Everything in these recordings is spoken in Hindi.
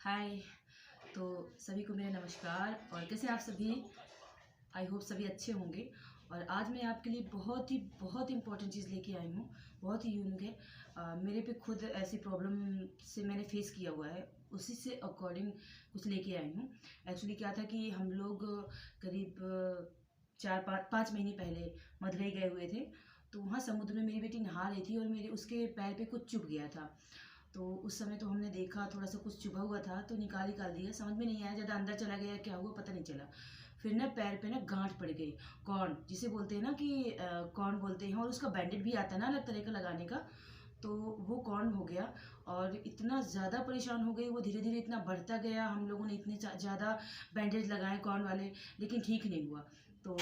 हाय। तो सभी को मेरा नमस्कार और कैसे हैं आप सभी। आई होप सभी अच्छे होंगे। और आज मैं आपके लिए बहुत इम्पोर्टेंट चीज़ लेके आई हूँ। बहुत ही यूनिक है। मेरे पे खुद ऐसी प्रॉब्लम से मैंने फेस किया हुआ है, उसी से अकॉर्डिंग कुछ लेके आई हूँ। एक्चुअली क्या था कि हम लोग करीब 4-5 महीने पहले मदुरई गए हुए थे। तो वहाँ समुद्र में मेरी बेटी नहा रही थी और मेरे उसके पैर पे कुछ चुभ गया था। तो उस समय तो हमने देखा थोड़ा सा कुछ चुभा हुआ था, तो निकाल दिया। समझ में नहीं आया, ज़्यादा अंदर चला गया क्या हुआ पता नहीं चला। फिर ना पैर पे ना गांठ पड़ गई। कॉर्न जिसे बोलते हैं ना कि कॉर्न बोलते हैं, और उसका बैंडेड भी आता है ना अलग तरह का लगाने का। तो वो कॉर्न हो गया और इतना ज़्यादा परेशान हो गई वो। धीरे धीरे इतना बढ़ता गया, हम लोगों ने इतने ज़्यादा बैंडेज लगाए कॉर्न वाले, लेकिन ठीक नहीं हुआ। तो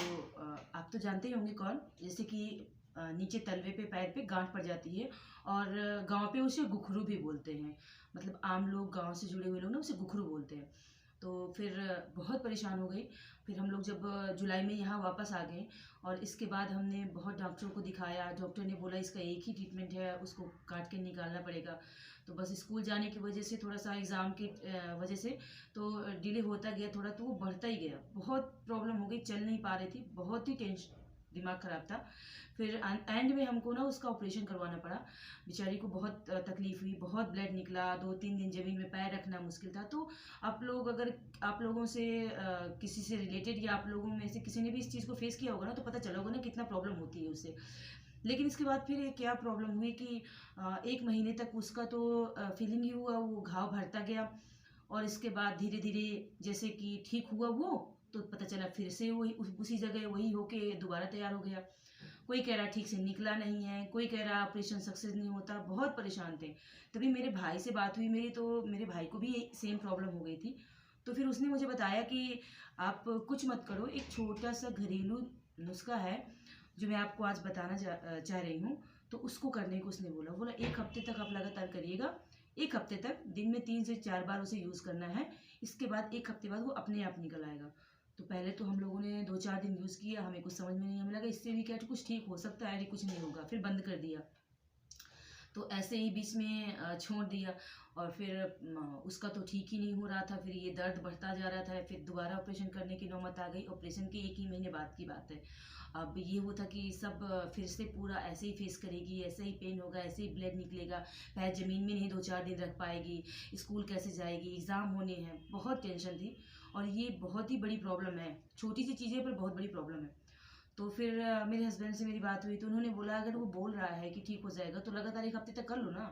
आप तो जानते ही होंगे कॉर्न, जैसे कि नीचे तलवे पे पैर पे गांठ पड़ जाती है। और गांव पे उसे गुखरू भी बोलते हैं। मतलब आम लोग, गांव से जुड़े हुए लोग ना उसे गुखरू बोलते हैं। तो फिर बहुत परेशान हो गई। फिर हम लोग जब जुलाई में यहाँ वापस आ गए, और इसके बाद हमने बहुत डॉक्टरों को दिखाया। डॉक्टर ने बोला इसका एक ही ट्रीटमेंट है, उसको काट के निकालना पड़ेगा। तो बस स्कूल जाने की वजह से, थोड़ा सा एग्ज़ाम की वजह से तो डिले होता गया थोड़ा, तो वो बढ़ता ही गया। बहुत प्रॉब्लम हो गई, चल नहीं पा रही थी, बहुत ही टेंशन, दिमाग ख़राब था। फिर एंड में हमको ना उसका ऑपरेशन करवाना पड़ा। बेचारी को बहुत तकलीफ हुई, बहुत ब्लड निकला। 2-3 दिन ज़मीन में पैर रखना मुश्किल था। तो आप लोग, अगर आप लोगों से किसी से रिलेटेड या आप लोगों में से किसी ने भी इस चीज़ को फेस किया होगा ना, तो पता चला होगा ना कितना प्रॉब्लम होती है उससे। लेकिन इसके बाद फिर क्या प्रॉब्लम हुई कि 1 महीने तक उसका तो फीलिंग ही हुआ, वो घाव भरता गया। और इसके बाद धीरे धीरे जैसे कि ठीक हुआ वो, तो पता चला फिर से वही उसी जगह वही होके दोबारा तैयार हो गया। कोई कह रहा ठीक से निकला नहीं है, कोई कह रहा ऑपरेशन सक्सेस नहीं होता। बहुत परेशान थे। तभी मेरे भाई से बात हुई मेरी, तो मेरे भाई को भी सेम प्रॉब्लम हो गई थी। तो फिर उसने मुझे बताया कि आप कुछ मत करो, एक छोटा सा घरेलू नुस्खा है जो मैं आपको आज बताना चाह रही हूँ। तो उसको करने को उसने बोला। बोला 1 हफ्ते तक आप लगातार करिएगा। 1 हफ्ते तक दिन में 3 से 4 बार उसे यूज़ करना है। इसके बाद 1 हफ्ते बाद वो अपने आप निकल आएगा। तो पहले तो हम लोगों ने 2-4 दिन यूज़ किया, हमें कुछ समझ में नहीं, हमें लगा इससे भी क्या कुछ ठीक हो सकता है, अरे कुछ नहीं होगा, फिर बंद कर दिया। तो ऐसे ही बीच में छोड़ दिया। और फिर उसका तो ठीक ही नहीं हो रहा था, फिर ये दर्द बढ़ता जा रहा था। फिर दोबारा ऑपरेशन करने की नौबत आ गई। ऑपरेशन के 1 ही महीने बाद की बात है। अब ये वो था कि सब फिर से पूरा ऐसे ही फेस करेगी, ऐसे ही पेन होगा, ऐसे ही ब्लड निकलेगा, पैर ज़मीन में नहीं 2-4 दिन रख पाएगी, स्कूल कैसे जाएगी, एग्ज़ाम होने हैं। बहुत टेंशन थी। और ये बहुत ही बड़ी प्रॉब्लम है, छोटी सी चीज़ें पर बहुत बड़ी प्रॉब्लम है। तो फिर मेरे हस्बैंड से मेरी बात हुई, तो उन्होंने बोला अगर वो बोल रहा है कि ठीक हो जाएगा तो लगातार 1 हफ्ते तक कर लो ना।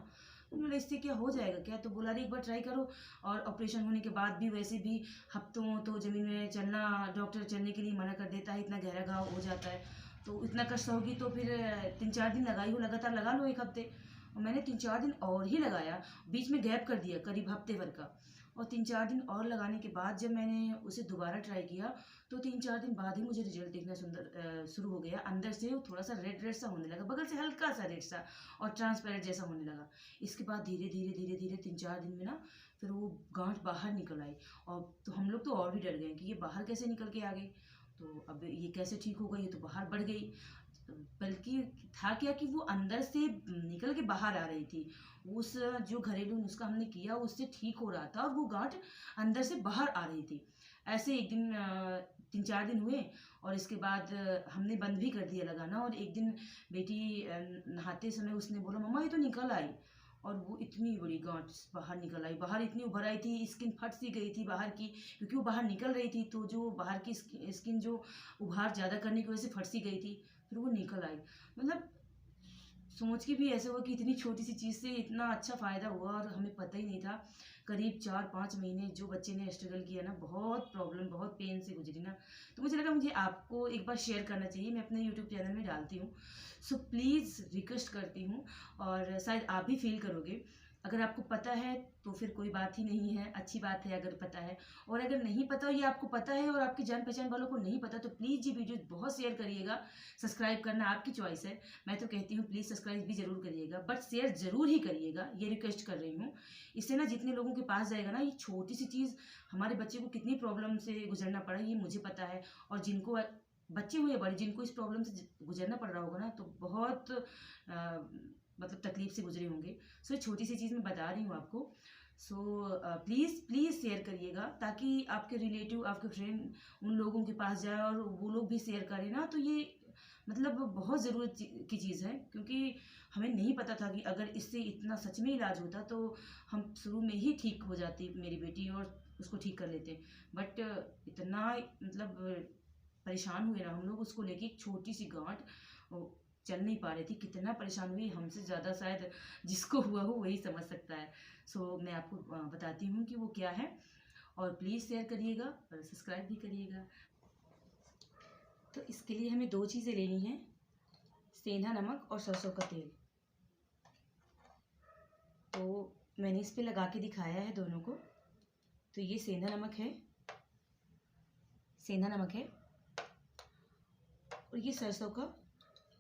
तो उन्होंने इससे क्या हो जाएगा क्या, तो बोला अरे एक बार ट्राई करो। और ऑपरेशन होने के बाद भी वैसे भी हफ्तों तो ज़मीन में चलना, डॉक्टर चलने के लिए मना कर देता है, इतना गहरा घाव हो जाता है। तो इतना कष्ट होगी तो फिर 3-4 दिन लगाई हो, लगातार लगा लो 1 हफ्ते। और मैंने 3-4 दिन और ही लगाया, बीच में गैप कर दिया करीब हफ्ते भर का। और 3-4 दिन और लगाने के बाद जब मैंने उसे दोबारा ट्राई किया, तो 3-4 दिन बाद ही मुझे रिजल्ट दिखना शुरू हो गया। अंदर से वो थोड़ा सा रेड रेड सा होने लगा, बगल से हल्का सा रेड सा, और ट्रांसपेरेंट जैसा होने लगा। इसके बाद धीरे धीरे धीरे धीरे 3-4 दिन में ना फिर वो गांठ बाहर निकल आई। और तो हम लोग तो और भी डर गए कि ये बाहर कैसे निकल के आ गई। तो अब ये कैसे ठीक होगा, ये तो बाहर बढ़ गई। बल्कि था क्या कि वो अंदर से निकल के बाहर आ रही थी। उस जो घरेलू नुस्खा हमने किया उससे ठीक हो रहा था, और वो गांठ अंदर से बाहर आ रही थी। ऐसे एक दिन 3-4 दिन हुए, और इसके बाद हमने बंद भी कर दिया लगाना। और एक दिन बेटी नहाते समय उसने बोला मम्मा ये तो निकल आई। और वो इतनी बड़ी गांठ बाहर निकल आई, बाहर इतनी उभर आई थी, स्किन फट सी गई थी बाहर की, क्योंकि वो बाहर निकल रही थी। तो जो बाहर की स्किन जो उभार ज़्यादा करने की वजह से फट सी गई थी, फिर वो निकल आई। मतलब सोच के भी ऐसा हुआ कि इतनी छोटी सी चीज़ से इतना अच्छा फ़ायदा हुआ, और हमें पता ही नहीं था। करीब 4-5 महीने जो बच्चे ने स्ट्रगल किया ना, बहुत प्रॉब्लम, बहुत पेन से गुजरी ना। तो मुझे लगा मुझे आपको एक बार शेयर करना चाहिए, मैं अपने यूट्यूब चैनल में डालती हूँ। सो प्लीज़ रिक्वेस्ट करती हूँ, और शायद आप भी फील करोगे। अगर आपको पता है तो फिर कोई बात ही नहीं है, अच्छी बात है अगर पता है। और अगर नहीं पता, ये आपको पता है और आपके जान पहचान वालों को नहीं पता, तो प्लीज़ ये वीडियो बहुत शेयर करिएगा। सब्सक्राइब करना आपकी चॉइस है, मैं तो कहती हूँ प्लीज़ सब्सक्राइब भी ज़रूर करिएगा, बट शेयर ज़रूर ही करिएगा, ये रिक्वेस्ट कर रही हूँ। इससे ना जितने लोगों के पास जाएगा ना, ये छोटी सी चीज़ हमारे बच्चे को कितनी प्रॉब्लम से गुजरना पड़ा ये मुझे पता है। और जिनको बच्चे हुए बड़े, जिनको इस प्रॉब्लम से गुजरना पड़ रहा होगा ना, तो बहुत मतलब तकलीफ से गुजरे होंगे। सो छोटी सी चीज़ मैं बता रही हूँ आपको। सो प्लीज़ शेयर करिएगा, ताकि आपके रिलेटिव, आपके फ्रेंड उन लोगों के पास जाए और वो लोग भी शेयर करें ना। तो ये मतलब बहुत ज़रूरत की चीज़ है, क्योंकि हमें नहीं पता था कि अगर इससे इतना सच में इलाज होता तो हम शुरू में ही ठीक हो जाती मेरी बेटी और उसको ठीक कर लेते। बट इतना मतलब परेशान हुए ना हम लोग उसको लेके। एक छोटी सी गांठ चल नहीं पा रही थी, कितना परेशान हुई, हमसे ज़्यादा शायद जिसको हुआ हो वही समझ सकता है। सो मैं आपको बताती हूँ कि वो क्या है, और प्लीज़ शेयर करिएगा और सब्सक्राइब भी करिएगा। तो इसके लिए हमें 2 चीज़ें लेनी हैं, सेंधा नमक और सरसों का तेल। तो मैंने इस पे लगा के दिखाया है दोनों को। तो ये सेंधा नमक है, और ये सरसों का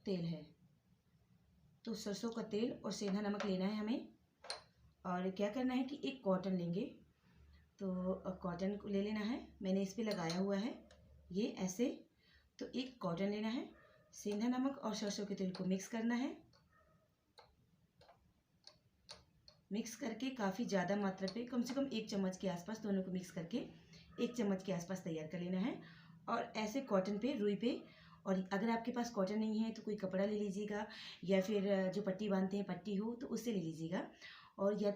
तेल है। तो सरसों का तेल और सेंधा नमक लेना है हमें। और क्या करना है कि एक कॉटन लेंगे। तो कॉटन को ले लेना है, मैंने इस पे लगाया हुआ है ये ऐसे। तो एक कॉटन लेना है, सेंधा नमक और सरसों के तेल को मिक्स करना है। मिक्स करके काफ़ी ज़्यादा मात्रा पे, कम से कम 1 चम्मच के आसपास, दोनों को मिक्स करके 1 चम्मच के आसपास तैयार कर लेना है। और ऐसे कॉटन पे, रुई पे, और अगर आपके पास कॉटन नहीं है तो कोई कपड़ा ले लीजिएगा, या फिर जो पट्टी बांधते हैं पट्टी हो तो उससे ले लीजिएगा। और या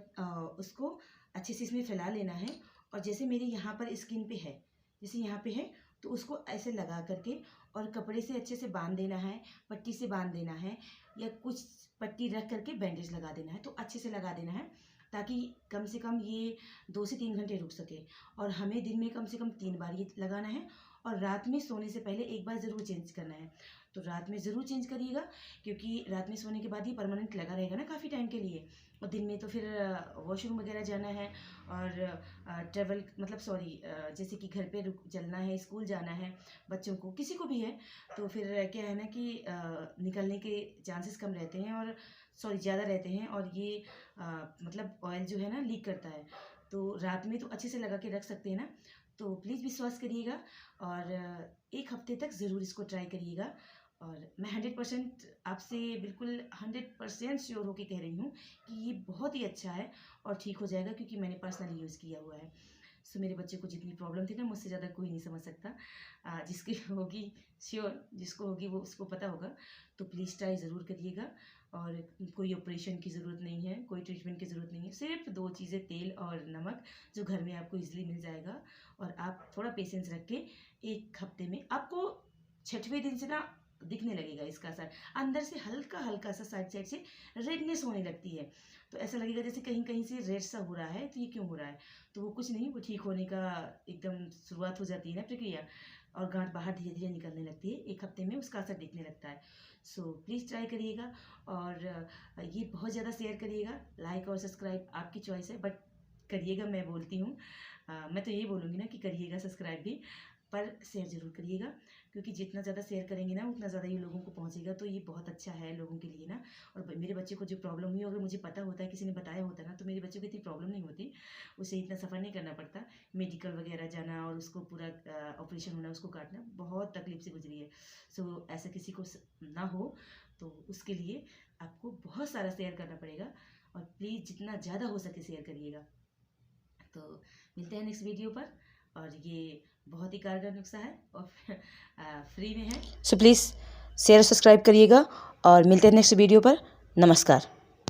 उसको अच्छे से इसमें फैला लेना है। और जैसे मेरे यहाँ पर स्किन पे है, जैसे यहाँ पे है, तो उसको ऐसे लगा करके और कपड़े से अच्छे से बांध देना है, पट्टी से बांध देना है, या कुछ पट्टी रख करके बैंडेज लगा देना है। तो अच्छे से लगा देना है, ताकि कम से कम ये 2 से 3 घंटे रुक सके। और हमें दिन में कम से कम 3 बार ये लगाना है, और रात में सोने से पहले एक बार ज़रूर चेंज करना है। तो रात में ज़रूर चेंज करिएगा, क्योंकि रात में सोने के बाद ही परमानेंट लगा रहेगा ना काफ़ी टाइम के लिए। और दिन में तो फिर वॉशरूम वगैरह जाना है, और ट्रेवल मतलब जैसे कि घर पे रुक चलना है, स्कूल जाना है, बच्चों को किसी को भी है, तो फिर क्या है ना कि निकलने के चांसेस कम रहते हैं, और ज़्यादा रहते हैं। और ये मतलब ऑयल जो है ना लीक करता है। तो रात में तो अच्छे से लगा के रख सकते हैं ना। तो प्लीज़ विश्वास करिएगा, और 1 हफ्ते तक ज़रूर इसको ट्राई करिएगा। और मैं 100% आपसे बिल्कुल 100% श्योर होके कह रही हूँ कि ये बहुत ही अच्छा है और ठीक हो जाएगा, क्योंकि मैंने पर्सनली यूज़ किया हुआ है। सो मेरे बच्चे को जितनी प्रॉब्लम थी ना, मुझसे ज़्यादा कोई नहीं समझ सकता। जिसकी होगी श्योर, जिसको होगी वो उसको पता होगा। तो प्लीज़ ट्राई ज़रूर करिएगा। और कोई ऑपरेशन की ज़रूरत नहीं है, कोई ट्रीटमेंट की ज़रूरत नहीं है, सिर्फ 2 चीज़ें, तेल और नमक, जो घर में आपको ईज़िली मिल जाएगा। और आप थोड़ा पेशेंस रख के 1 हफ्ते में आपको 6वें दिन से ना दिखने लगेगा इसका असर। अंदर से हल्का हल्का सा साइड से रेडनेस होने लगती है। तो ऐसा लगेगा जैसे कहीं कहीं से रेड सा हो रहा है, तो ये क्यों हो रहा है। तो वो कुछ नहीं, वो ठीक होने का एकदम शुरुआत हो जाती है ना प्रक्रिया, और गांठ बाहर धीरे धीरे निकलने लगती है। 1 हफ्ते में उसका असर दिखने लगता है। सो प्लीज़ ट्राई करिएगा, और ये बहुत ज़्यादा शेयर करिएगा। लाइक और सब्सक्राइब आपकी चॉइस है, बट करिएगा, मैं बोलती हूँ। मैं तो यही बोलूँगी ना कि करिएगा सब्सक्राइब भी, पर शेयर ज़रूर करिएगा, क्योंकि जितना ज़्यादा शेयर करेंगे ना उतना ज़्यादा ये लोगों को पहुँचेगा। तो ये बहुत अच्छा है लोगों के लिए ना। और मेरे बच्चे को जो प्रॉब्लम हुई, अगर मुझे पता होता है, किसी ने बताया होता ना, तो मेरे बच्चे को इतनी प्रॉब्लम नहीं होती, उसे इतना सफ़र नहीं करना पड़ता, मेडिकल वगैरह जाना और उसको पूरा ऑपरेशन होना, उसको काटना, बहुत तकलीफ से गुजरी है। सो ऐसा किसी को ना हो, तो उसके लिए आपको बहुत सारा शेयर करना पड़ेगा। और प्लीज़ जितना ज़्यादा हो सके शेयर करिएगा। तो मिलते हैं नेक्स्ट वीडियो पर। और ये बहुत ही कारगर नुस्खा है, और फ्री में है। सो प्लीज़ शेयर सब्सक्राइब करिएगा, और मिलते हैं नेक्स्ट वीडियो पर। नमस्कार।